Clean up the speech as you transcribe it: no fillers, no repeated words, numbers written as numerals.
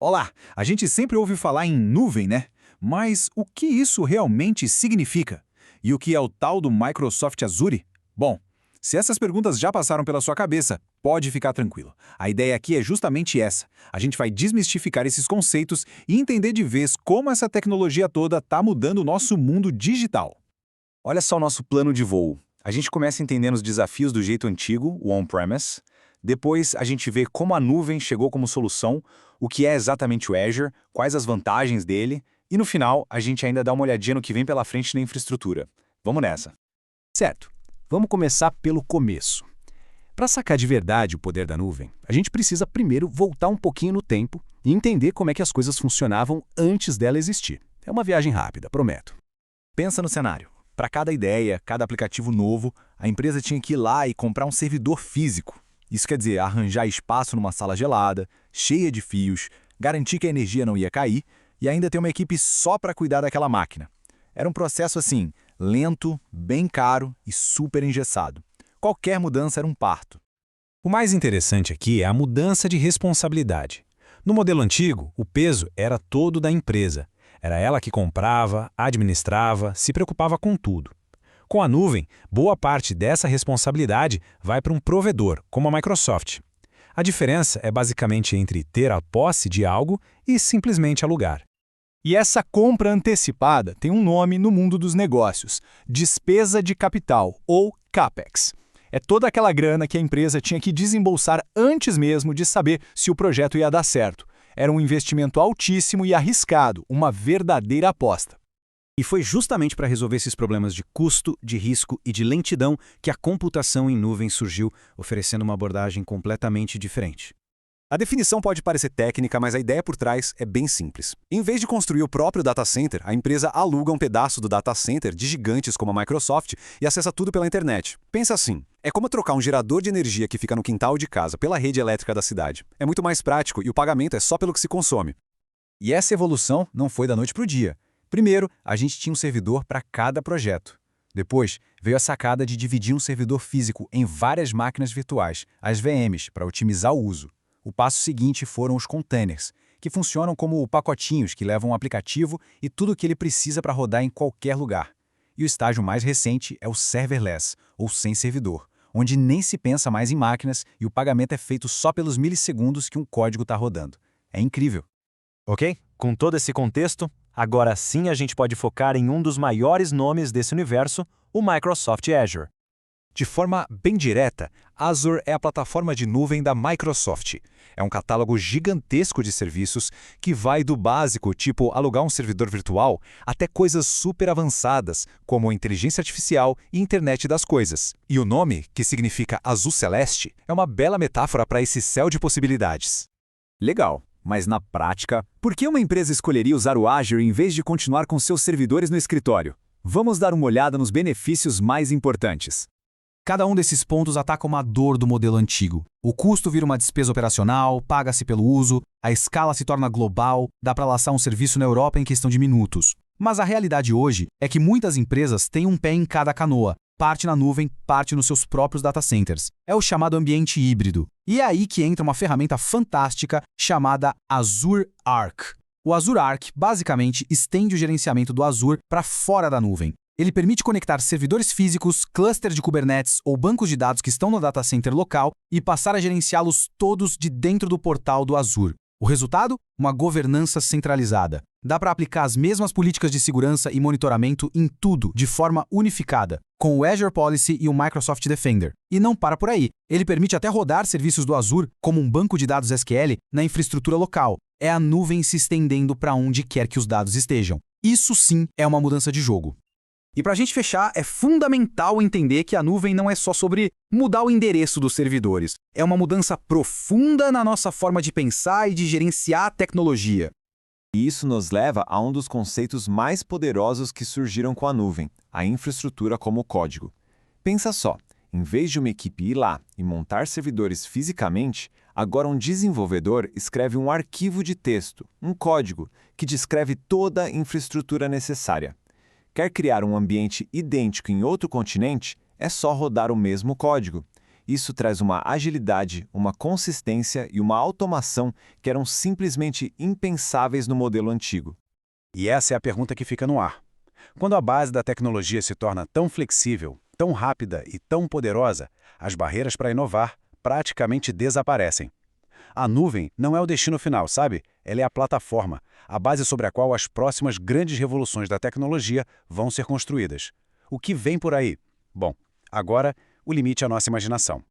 Olá, a gente sempre ouve falar em nuvem, né? Mas o que isso realmente significa? E o que é o tal do Microsoft Azure? Bom, se essas perguntas já passaram pela sua cabeça, pode ficar tranquilo. A ideia aqui é justamente essa. A gente vai desmistificar esses conceitos e entender de vez como essa tecnologia toda está mudando o nosso mundo digital. Olha só o nosso plano de voo. A gente começa entendendo os desafios do jeito antigo, o on-premise. Depois, a gente vê como a nuvem chegou como solução, o que é exatamente o Azure, quais as vantagens dele, e no final, a gente ainda dá uma olhadinha no que vem pela frente na infraestrutura. Vamos nessa. Certo, vamos começar pelo começo. Para sacar de verdade o poder da nuvem, a gente precisa primeiro voltar um pouquinho no tempo e entender como é que as coisas funcionavam antes dela existir. É uma viagem rápida, prometo. Pensa no cenário. Para cada ideia, cada aplicativo novo, a empresa tinha que ir lá e comprar um servidor físico. Isso quer dizer arranjar espaço numa sala gelada, cheia de fios, garantir que a energia não ia cair e ainda ter uma equipe só para cuidar daquela máquina. Era um processo assim, lento, bem caro e super engessado. Qualquer mudança era um parto. O mais interessante aqui é a mudança de responsabilidade. No modelo antigo, o peso era todo da empresa. Era ela que comprava, administrava, se preocupava com tudo. Com a nuvem, boa parte dessa responsabilidade vai para um provedor, como a Microsoft. A diferença é basicamente entre ter a posse de algo e simplesmente alugar. E essa compra antecipada tem um nome no mundo dos negócios: despesa de capital, ou CAPEX. É toda aquela grana que a empresa tinha que desembolsar antes mesmo de saber se o projeto ia dar certo. Era um investimento altíssimo e arriscado, uma verdadeira aposta. E foi justamente para resolver esses problemas de custo, de risco e de lentidão que a computação em nuvem surgiu, oferecendo uma abordagem completamente diferente. A definição pode parecer técnica, mas a ideia por trás é bem simples. Em vez de construir o próprio data center, a empresa aluga um pedaço do data center de gigantes como a Microsoft e acessa tudo pela internet. Pensa assim, é como trocar um gerador de energia que fica no quintal de casa pela rede elétrica da cidade. É muito mais prático e o pagamento é só pelo que se consome. E essa evolução não foi da noite para o dia. Primeiro, a gente tinha um servidor para cada projeto. Depois, veio a sacada de dividir um servidor físico em várias máquinas virtuais, as VMs, para otimizar o uso. O passo seguinte foram os containers, que funcionam como pacotinhos que levam um aplicativo e tudo o que ele precisa para rodar em qualquer lugar. E o estágio mais recente é o serverless, ou sem servidor, onde nem se pensa mais em máquinas e o pagamento é feito só pelos milissegundos que um código está rodando. É incrível. Ok? Com todo esse contexto, agora sim a gente pode focar em um dos maiores nomes desse universo, o Microsoft Azure. De forma bem direta, Azure é a plataforma de nuvem da Microsoft. É um catálogo gigantesco de serviços que vai do básico, tipo alugar um servidor virtual, até coisas super avançadas, como inteligência artificial e internet das coisas. E o nome, que significa azul celeste, é uma bela metáfora para esse céu de possibilidades. Legal, mas na prática, por que uma empresa escolheria usar o Azure em vez de continuar com seus servidores no escritório? Vamos dar uma olhada nos benefícios mais importantes. Cada um desses pontos ataca uma dor do modelo antigo. O custo vira uma despesa operacional, paga-se pelo uso, a escala se torna global, dá para lançar um serviço na Europa em questão de minutos. Mas a realidade hoje é que muitas empresas têm um pé em cada canoa, parte na nuvem, parte nos seus próprios data centers. É o chamado ambiente híbrido. E é aí que entra uma ferramenta fantástica chamada Azure Arc. O Azure Arc, basicamente, estende o gerenciamento do Azure para fora da nuvem. Ele permite conectar servidores físicos, clusters de Kubernetes ou bancos de dados que estão no data center local e passar a gerenciá-los todos de dentro do portal do Azure. O resultado? Uma governança centralizada. Dá para aplicar as mesmas políticas de segurança e monitoramento em tudo de forma unificada, com o Azure Policy e o Microsoft Defender. E não para por aí. Ele permite até rodar serviços do Azure, como um banco de dados SQL, na infraestrutura local. É a nuvem se estendendo para onde quer que os dados estejam. Isso sim é uma mudança de jogo. E para a gente fechar, é fundamental entender que a nuvem não é só sobre mudar o endereço dos servidores. É uma mudança profunda na nossa forma de pensar e de gerenciar a tecnologia. E isso nos leva a um dos conceitos mais poderosos que surgiram com a nuvem, a infraestrutura como código. Pensa só, em vez de uma equipe ir lá e montar servidores fisicamente, agora um desenvolvedor escreve um arquivo de texto, um código, que descreve toda a infraestrutura necessária. Quer criar um ambiente idêntico em outro continente, é só rodar o mesmo código. Isso traz uma agilidade, uma consistência e uma automação que eram simplesmente impensáveis no modelo antigo. E essa é a pergunta que fica no ar. Quando a base da tecnologia se torna tão flexível, tão rápida e tão poderosa, as barreiras para inovar praticamente desaparecem. A nuvem não é o destino final, sabe? Ela é a plataforma, a base sobre a qual as próximas grandes revoluções da tecnologia vão ser construídas. O que vem por aí? Bom, agora o limite é a nossa imaginação.